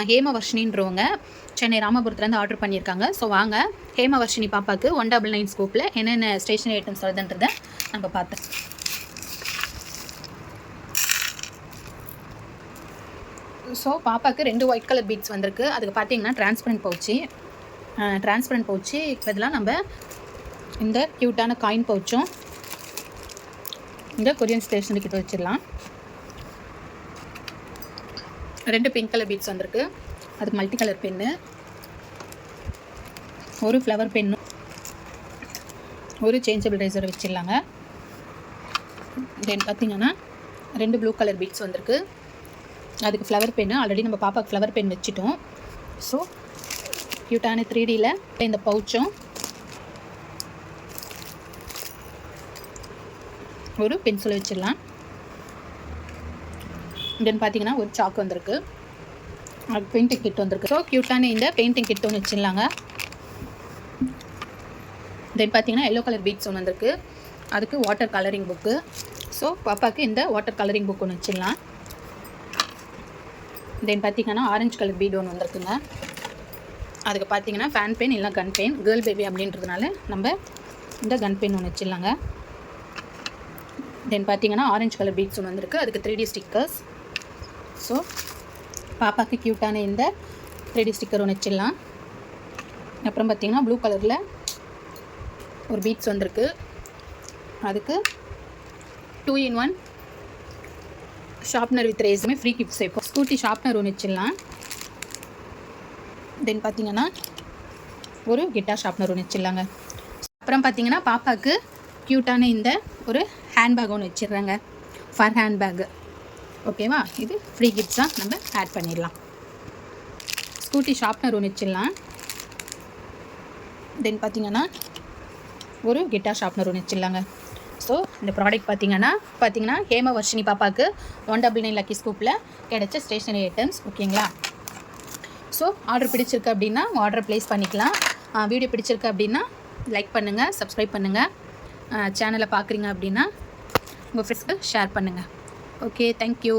ஹேமவர்ஷினின்றவங்க Chennai ராமபுரத்துலேருந்து order பண்ணியிருக்காங்க. So வாங்க ஹேமவர்ஷினி பாப்பாவுக்கு 199 ஸ்கூப்பில் என்னென்ன ஸ்டேஷனரி ஐட்டம்ஸ் வருதுன்றதை நம்ம பார்த்தோம். ஸோ பாப்பாவுக்கு 2 ஒயிட் கலர் பீட்ஸ் வந்திருக்கு. அதுக்கு பார்த்தீங்கன்னா டிரான்ஸ்பரண்ட் பவுச்சு இதெல்லாம் நம்ம இந்த க்யூட்டான காயின் பவுச்சும் இந்த கொரியன் ஸ்டேஷனரி கிட்ட வச்சிடலாம். 2 பிங்க் கலர் பீட்ஸ் வந்திருக்கு. அதுக்கு மல்டி கலர் பென்னு, ஒரு ஃப்ளவர் பென்னு, ஒரு சேஞ்சபிள் ரேசர் வச்சிடலாங்க. தென் பார்த்திங்கன்னா 2 ப்ளூ கலர் பீட்ஸ் வந்திருக்கு. அதுக்கு ஃப்ளவர் பென்னு, ஆல்ரெடி நம்ம பாப்பாவுக்கு ஃப்ளவர் பென் வச்சுட்டோம். ஸோ க்யூட்டான 3Dயில் இந்த பவுச்சும் ஒரு பென்சில் வச்சிடலாம். தென் பார்த்தீங்கன்னா ஒரு சாக் வந்திருக்கு. அது பெயிண்டிங் கிட் வந்திருக்கு. ஸோ க்யூட்டான இந்த பெயிண்டிங் கிட் ஒன்று வச்சிடலாங்க. தென் பார்த்தீங்கன்னா எல்லோ கலர் பீட்ஸ் ஒன்று வந்திருக்கு. அதுக்கு வாட்டர் கலரிங் புக்கு. ஸோ பாப்பாவுக்கு இந்த வாட்டர் கலரிங் புக் ஒன்று வச்சிடலாம். தென் பார்த்தீங்கன்னா ஆரஞ்சு கலர் பீட் ஒன்று வந்திருக்குங்க. அதுக்கு பார்த்தீங்கன்னா ஃபேன் பென் இல்லை கன் பென், கேர்ள் பேபி அப்படின்றதுனால நம்ம இந்த கன் பென் ஒன்று வச்சிடலாங்க. தென் பார்த்தீங்கன்னா ஆரஞ்சு கலர் பீட்ஸ் ஒன்று வந்திருக்கு. அதுக்கு 3D ஸ்டிக்கர்ஸ். ஸோ பாப்பாவுக்கு க்யூட்டான இந்த 3D ஸ்டிக்கர் ஒன்று வச்சிடலாம். அப்புறம் பார்த்தீங்கன்னா ப்ளூ கலரில் ஒரு பீட்ஸ் வந்திருக்கு. அதுக்கு 2-in-1 ஷார்ப்னர் வித் ரேஸுமே ஃப்ரீ கிஃப்ட்ஸ். இப்போ ஸ்கூட்டி ஷார்ப்னர் ஒன்று வச்சிடலாம். தென் பார்த்தீங்கன்னா ஒரு கிட்டார் ஷார்ப்னர் ஒன்று வச்சிடலாங்க. அப்புறம் பார்த்தீங்கன்னா பாப்பாவுக்கு க்யூட்டான இந்த ஒரு ஹேண்ட்பேக் ஒன்று வச்சிடுறாங்க. ஃபர் ஹேண்ட்பேக்கு ஓகேவா? இது ஃப்ரீ கிஃப்ட்ஸாக நம்ம ஆட் பண்ணிடலாம். ஸ்கூட்டி ஷார்ப்னர் ஒன்று வச்சிடலாம். தென் பார்த்தீங்கன்னா ஒரு கிட்டார் ஷார்ப்னர் ஒன்று வச்சிடலாங்க. ஸோ இந்த ப்ராடக்ட் பார்த்தீங்கன்னா ஹேமவர்ஷினி பாப்பாவுக்கு 199 லக்கி ஸ்கூப்பில் கிடைச்ச ஸ்டேஷனரி ஐட்டம்ஸ். ஓகேங்களா? ஸோ ஆர்டர் பிடிச்சிருக்கு அப்படின்னா ஆர்டர் ப்ளேஸ் பண்ணிக்கலாம். வீடியோ பிடிச்சிருக்கு அப்படின்னா லைக் பண்ணுங்கள், சப்ஸ்கிரைப் பண்ணுங்கள். சேனலை பார்க்குறீங்க அப்படின்னா உங்கள் ஃப்ரெண்ட்ஸ்க்கு ஷேர் பண்ணுங்கள். Okay, thank you.